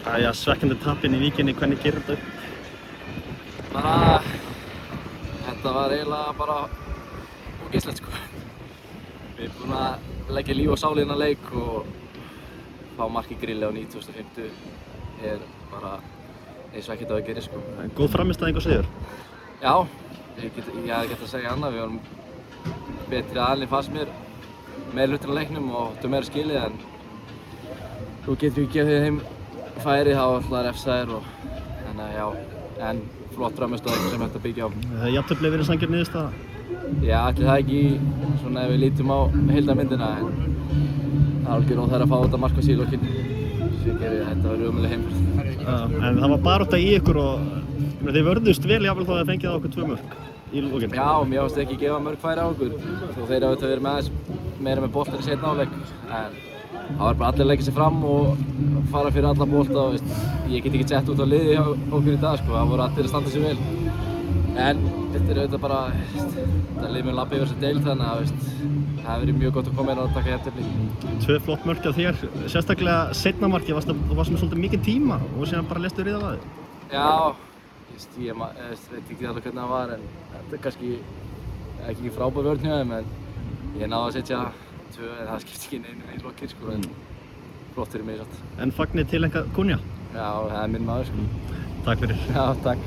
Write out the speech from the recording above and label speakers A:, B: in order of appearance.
A: Æja, svekkjandi tapinn í Víkinni, hvernig gerir þetta upp?
B: Þetta var eiginlega bara ógeðslegt sko. Við erum búin að leggja líf og sál í þennan leik og fá mark í grilli á 9050 er bara eins og ekkert að gera sko.
A: Góð frammistaðing og sigur?
B: Já, ég hefði gett að segja annað. Við vorum betri aðalinn fannst mér meira hlutir á leiknum og áttum meira skilið en nú getum við gefið þeim færi þá alltaf refsaðir og þannig að já, en flott frammistaðing sem hægt að byggja á.
A: Það jafntefli verið sanngjörn niðurstaða?
B: Já, ætli það ekki svona ef við lítum á heildarmyndina en það er algjör óþarfi að fá þetta mark á síðlokin sem gerir þetta verið ömurleg heimferð.
A: En það var barátta í ykkur og þið vörðust vel jafnvel þó að þið fengið á okkur 2 mörk í lokin.
B: Já, mér fannst ekki gefa mörg færi á okkur þó þeir hafa verið með aðeins meira með boltar í seinni hálfleik en það var bara allir að leggja sig fram og fara fyrir alla bolta og ég get ekki sett út á liði hjá okkur í dag sko, það voru allir að standa sig vel. En þetta er auðvitað bara, þetta lið mun labba yfir þessu deild þannig að það hefur verið mjög gott að koma inn og taka jafntefli.
A: 2 flott mörk hjá þér, sérstaklega seinna markið, þú varst með svolítið mikinn tíma og síðan bara lestu riða það þig.
B: Já, ég veit ekki alveg hvernig það var en þetta er kannski ekki frábær vörn hjá þeim en ég náði að setja 2 en það skipti ekki neinu í lokin sko en flott fyrir mig satt.
A: En fagnir til eitthvað Kunja?
B: Já, það er minn maður sko.
A: Takk fyrir.
B: Já, takk.